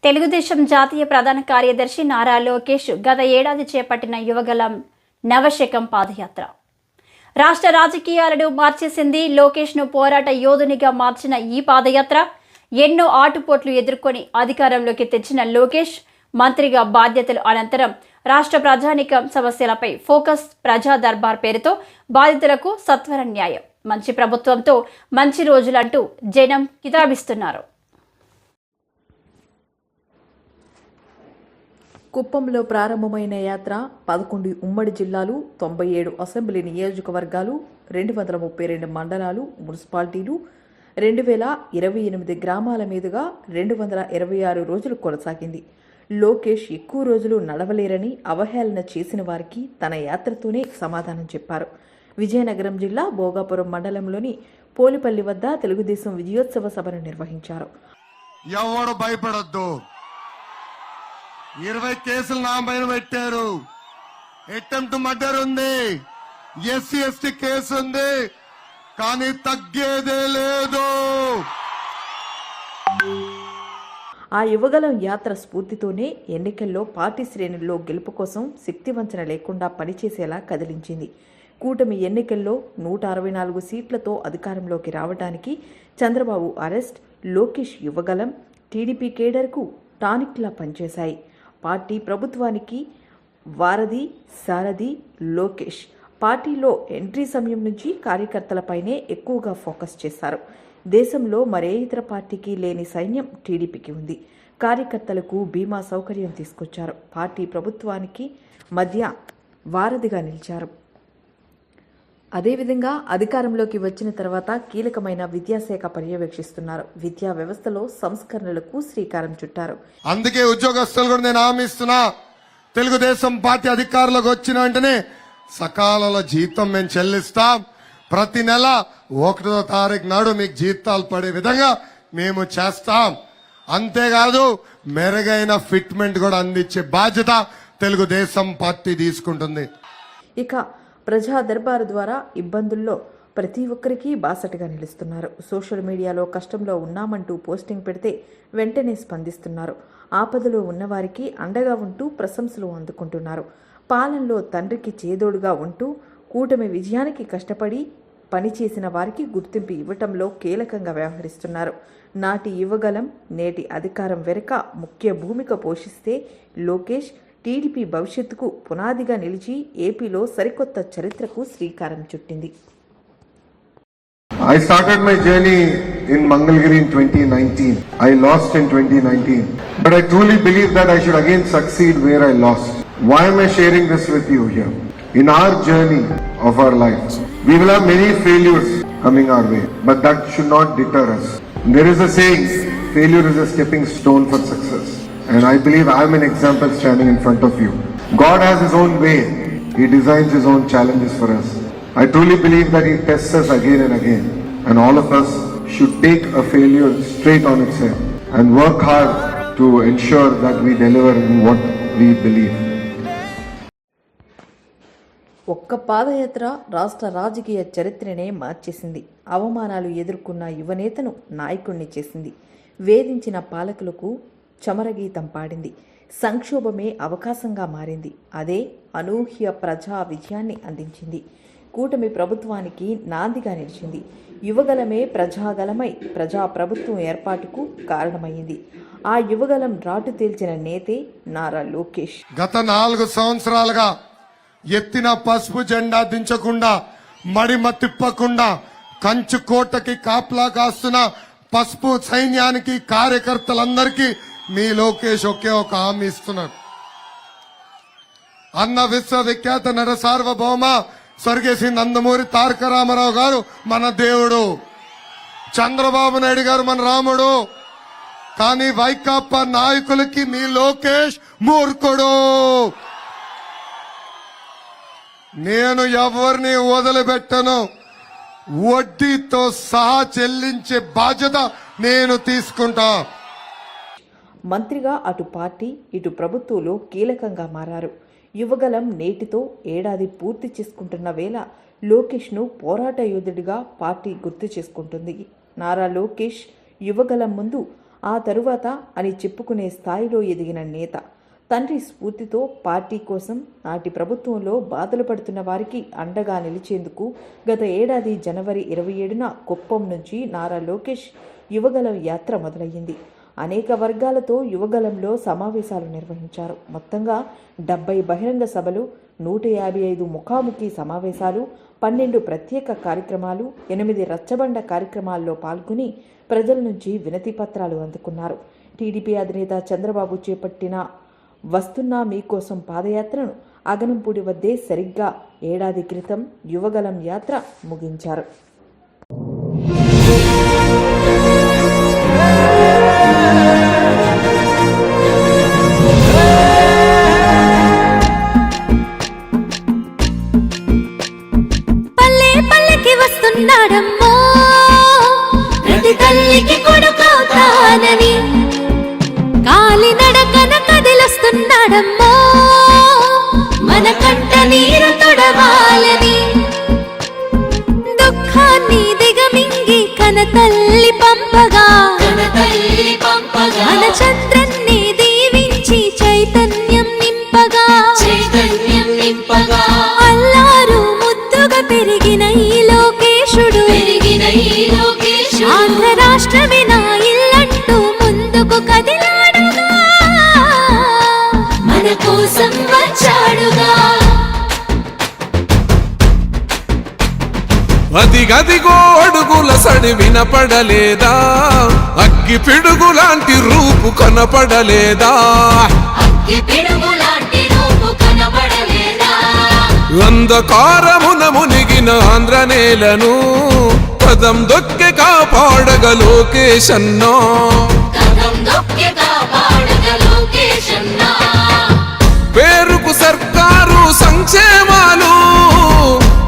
తెలుగుదేశం జాతీయ ప్రధాన కార్యదర్శి నారా లోకేష్ గత ఏడాది చేపట్టిన యువగలం నవశకం పాదయాత్ర రాష్ట్ర రాజకీయాలను మార్చేసింది. లోకేష్ను పోరాట యోధునిగా మార్చిన ఈ పాదయాత్ర ఎన్నో ఆటుపోట్లు ఎదుర్కొని అధికారంలోకి తెచ్చిన లోకేష్ మంత్రిగా బాధ్యతలు అనంతరం రాష్ట్ర ప్రజానీకం సమస్యలపై ఫోకస్ ప్రజా దర్బార్ పేరుతో బాధితులకు సత్వర న్యాయం, మంచి ప్రభుత్వంతో మంచి రోజులంటూ జనం కితాబిస్తున్నారు. కుప్పంలో ప్రారంభమైన యాత్ర 11 ఉమ్మడి జిల్లాలు, 97 అసెంబ్లీ నియోజకవర్గాలు, 232 మండలాలు, మున్సిపాలిటీలు, 2028 గ్రామాల మీదుగా 226 రోజులు కొనసాగింది. లోకేష్ ఎక్కువ రోజులు నడవలేరని అవహేళన చేసిన వారికి తన యాత్రతోనే సమాధానం చెప్పారు. విజయనగరం జిల్లా భోగాపురం మండలంలోని పోలిపల్లి వద్ద తెలుగుదేశం విజయోత్సవ సభను నిర్వహించారు. ఎవరు భయపడొద్దు, 20 కేసులు నా పైన పెట్టారు. అటెంప్ట్ మర్డర్ ఉంది, ఎస్సీ ఎస్టీ కేసు ఉంది, కానీ తగ్గేదే లేదు. ఆ యువగలం యాత్ర స్ఫూర్తితోనే ఎన్నికల్లో పార్టీ శ్రేణుల్లో గెలుపు కోసం శక్తివంచన లేకుండా పనిచేసేలా కదిలించింది. కూటమి ఎన్నికల్లో 164 సీట్లతో అధికారంలోకి రావడానికి చంద్రబాబు అరెస్ట్, లోకేష్ యువగలం టీడీపీ కేడర్కు టానిక్లా పనిచేశాయి. పార్టీ ప్రభుత్వానికి వారధి, సారథి లోకేష్. పార్టీలో ఎంట్రీ సమయం నుంచి కార్యకర్తలపైనే ఎక్కువగా ఫోకస్ చేశారు. దేశంలో మరే ఇతర పార్టీకి లేని సైన్యం టీడీపీకి ఉంది. కార్యకర్తలకు బీమా సౌకర్యం తీసుకొచ్చారు. పార్టీ ప్రభుత్వానికి మధ్య వారధిగా నిలిచారు. అదేవిధంగా అధికారంలోకి వచ్చిన తర్వాత కీలకమైన విద్యాశాఖ పర్యవేక్షిస్తున్నారు. విద్యా వ్యవస్థలో సంస్కరణలకు శ్రీకారం చుట్టారు. అందుకే ఉద్యోగస్తులు కూడా నేను హామీ ఇస్తున్నా, తెలుగుదేశం పార్టీ అధికారంలోకి వచ్చిన వెంటనే సకాలంలో జీతం మేము చెల్లిస్తాం. ప్రతి నెల 1వ తారీఖు నాడు మీకు జీతాలు పడే విధంగా మేము చేస్తాం. అంతేకాదు మెరుగైన ఫిట్మెంట్ కూడా అందించే బాధ్యత తెలుగుదేశం పార్టీ తీసుకుంటుంది. ఇక ప్రజా దర్బారు ద్వారా ఇబ్బందుల్లో ప్రతి ఒక్కరికి బాసటగా నిలుస్తున్నారు. సోషల్ మీడియాలో కష్టంలో ఉన్నామంటూ పోస్టింగ్ పెడితే వెంటనే స్పందిస్తున్నారు. ఆపదలో ఉన్నవారికి అండగా ఉంటూ ప్రశంసలు అందుకుంటున్నారు. పాలనలో తండ్రికి చేదోడుగా ఉంటూ కూటమి విజయానికి కష్టపడి పనిచేసిన వారికి గుర్తింపు ఇవ్వటంలో కీలకంగా వ్యవహరిస్తున్నారు. నాటి యువగలం నేటి అధికారం వెనుక ముఖ్య భూమిక పోషిస్తే లోకేష్ టీడీపీ భవిష్యత్తుకు పునాదిగా నిలిచి ఏపీలో సరికొత్త చరిత్రకు శ్రీకారం చుట్టింది. I started my journey in Mangalgiri in 2019. I lost in 2019. But I truly believe that I should again succeed where I lost. Why am I sharing this with you here? In our journey of our lives, we will have many failures coming our way, but that should not deter us. There is a saying, failure is a stepping stone for success. And I believe I am an example standing in front of you. God has His own way. He designs His own challenges for us. I truly believe that He tests us again and again. And all of us should take a failure straight on its head and work hard to ensure that we deliver in what we believe. ఒక్క పాదయాత్ర రాష్ట్ర రాజకీయ చరిత్రనే మార్చేసింది. అవమానాలు ఎదుర్కొన్న యువనేతను నాయకుణ్ణి చేసింది. వేధించిన పాలకులకు చమరగీతం పాడింది. సంక్షోభమే అవకాశంగా మారింది. అదే అనూహ్య ప్రజా విజయాన్ని అందించింది. కూటమి ప్రభుత్వానికి నాందిగా నిలిచింది. యువగలమే ప్రజాగలమై ప్రజా ప్రభుత్వం ఏర్పాటుకు కారణమైంది. ఆ యువగలం రాటు తేల్చిన నేతే నారా లోకేష్. గత 4 సంవత్సరాలుగా ఎత్తిన పసుపు జెండా దించకుండా, మడిమ తిప్పకుండా, కంచు కోటకి కాపలా కాస్తున్న పసుపు సైన్యానికి, కార్యకర్తలందరికీ మీ లోకేష్ ఒకే ఒక హామీ ఇస్తున్నారు. అన్న విశ్వవిఖ్యాత నట సార్వభౌమ స్వర్గీయ నందమూరి తారక రామారావు గారు మన దేవుడు, చంద్రబాబు నాయుడు గారు మన రాముడు. కానీ వైకాపా నాయకులకి మీ లోకేష్ మూర్ఖుడు. నేను ఎవరిని వదిలిపెట్టను, వడ్డీతో సహా చెల్లించే బాధ్యత నేను తీసుకుంటా. మంత్రిగా అటు పార్టీ ఇటు ప్రభుత్వంలో కీలకంగా మారారు. యువగలం నేటితో ఏడాది పూర్తి చేసుకుంటున్న వేళ లోకేష్ను పోరాట యోధుడిగా పార్టీ గుర్తు చేసుకుంటుంది. నారా లోకేష్ యువగలం ముందు ఆ తరువాత అని చెప్పుకునే స్థాయిలో ఎదిగిన నేత. తండ్రి స్ఫూర్తితో పార్టీ కోసం నాటి ప్రభుత్వంలో బాధలు పడుతున్న వారికి అండగా నిలిచేందుకు గత ఏడాది జనవరి 27న కుప్పం నుంచి నారా లోకేష్ యువగలం యాత్ర మొదలయ్యింది. అనేక వర్గాలతో యువగలంలో సమావేశాలు నిర్వహించారు. మొత్తంగా 70 బహిరంగ సభలు, 155 ముఖాముఖి సమావేశాలు, 12 ప్రత్యేక కార్యక్రమాలు, 8 రచ్చబండ కార్యక్రమాల్లో పాల్గొని ప్రజల నుంచి వినతి పత్రాలు అందుకున్నారు. టీడీపీ అధినేత చంద్రబాబు చేపట్టిన వస్తున్నా మీకోసం పాదయాత్రను అగనంపూడి వద్దే సరిగ్గా ఏడాది క్రితం యువగలం యాత్ర ముగించారు. వస్తున్నాడమ్మో ప్రతి తల్లికి కొడుకవుతానని, కాలి నడకన కదిలొస్తున్నాడమ్మో మన కంట నీరు తొడవాలని, దుఃఖాన్ని దిగమింగి కన తల్లి పంపగా మన చంద్రన్ని దీవించి చైతన్యం నింపగా అల్లారు ముద్దుగా పెరిగిన ఈ లోకేశుడు ఆంధ్ర రాష్ట్రమే నా ఇల్లంటూ ముందుకు కదిలాడుగా మన కోసం వచ్చాడుగా. అదిగదిగో అడుగుల సడి వినపడలేదా, అగ్గి పిడుగులాంటి రూపు కనపడలేదా, అంధకారమున మునిగిన ఆంధ్ర నేలను పదం దొక్కి కాపాడగ లోకేశన్నా. పేరుకు సర్కారు సంక్షేమాలు,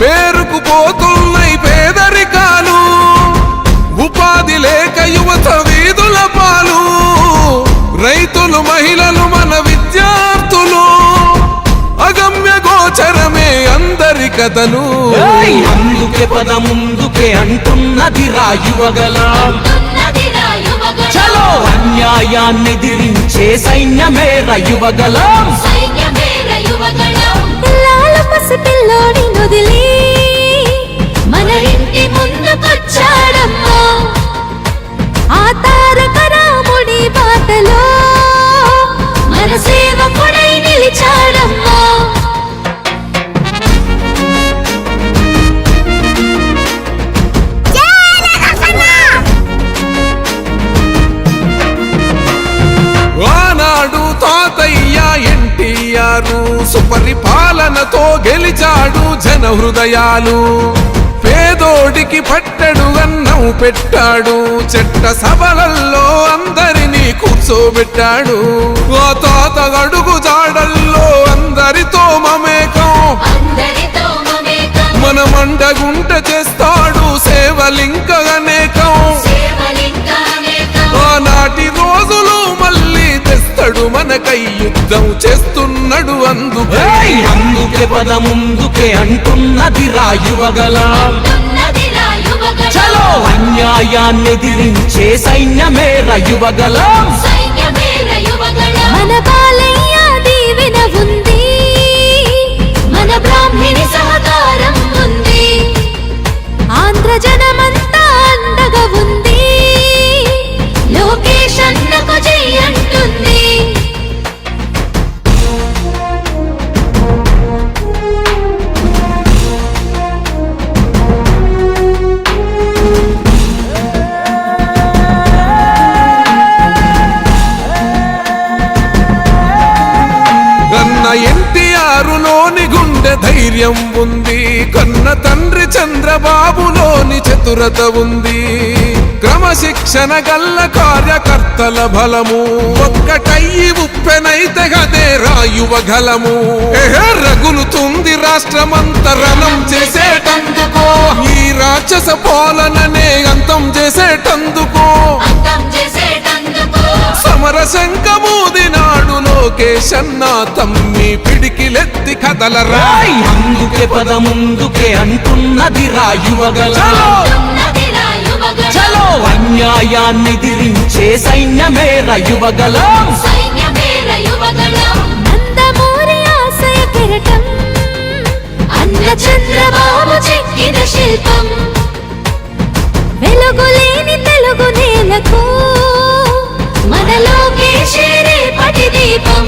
పేరుకు పోతున్నాయి పేదరికాలు, ఉపాధి లేక యువత వీధుల పాలు, రైతులు మహిళలు మన విద్యార్థులు, అగమ్య గోచరమే అందరి కథలు. అందుకే పద ముందుకే అంటున్నది యువగలం. చలో అన్యాయాన్ని దిరించే సైన్యమే యువగలం. లాల పసిపిల్లోడి నొదిలి మన ఇంటి ముందుకొచ్చాడమ్మా, ఆ తారక రాముడి బాటలో మన సేవకుడై నిలిచాడమ్మా. ఆనాడు తాతయ్య ఎన్టీఆర్ సుపరిపాలనతో గెలిచాడు జన హృదయాలు, పేదోడికి పట్టెడు అన్నం పెట్టాడు, చెట్ట సభలల్లో అందరినీ కూర్చోబెట్టాడు, ఆ తాత అడుగు జాడల్లో అందరితో మమేకం, మన మండగుంట చేస్తాడు సేవలింక అనేకం. ఆనాటి రోజులు మళ్ళీ తెస్తాడు మనకై యుద్ధం చేస్తున్నాడు అందుకే. అందుకే పద ముందుకే అంటున్నది యువగలం. చలో అన్యాయాన్ని దిరించే సైన్యమే యువగలం. మన బాలయ్య దీవెన ఉంది, మన బ్రాహ్మణి సహకారం ఉంది, ఆంధ్ర జనమంతా అండగా ఉంది, లోకేష్ అన్నకు జై అంటుంది. కన్న ఎన్టీఆర్లోని గుండె ధైర్యం ఉంది, కన్న తండ్రి చంద్రబాబులోని చతురత ఉంది, క్రమశిక్షణ గల్ల కార్యకర్తల బలము ఒక్కటయ్యి ఉప్పెనైతే గదే యువగలము. రగులుతుంది రాష్ట్రమంతరణం చేసేటందుకో, ఈ రాక్షస పాలననే అంతం చేసేటందుకో, సమర శంఖమూదినాడు లోకేష్ అన్న తమ్మి పిడికిలెత్తి కదలరా. అందుకే పద ముందుకే అంటున్నది యువగలం. చలో అన్యాయాన్ని ఎదిరించే సైన్యమేర యువగలం సైన్యమేర యువగళం నందమూరి ఆశయ కిరటం అన్న చంద్రబాబు చెక్కిన శిల్పం వెలుగులేని తెలుగు నేలకు మన లోకేశే రేపటి దీపం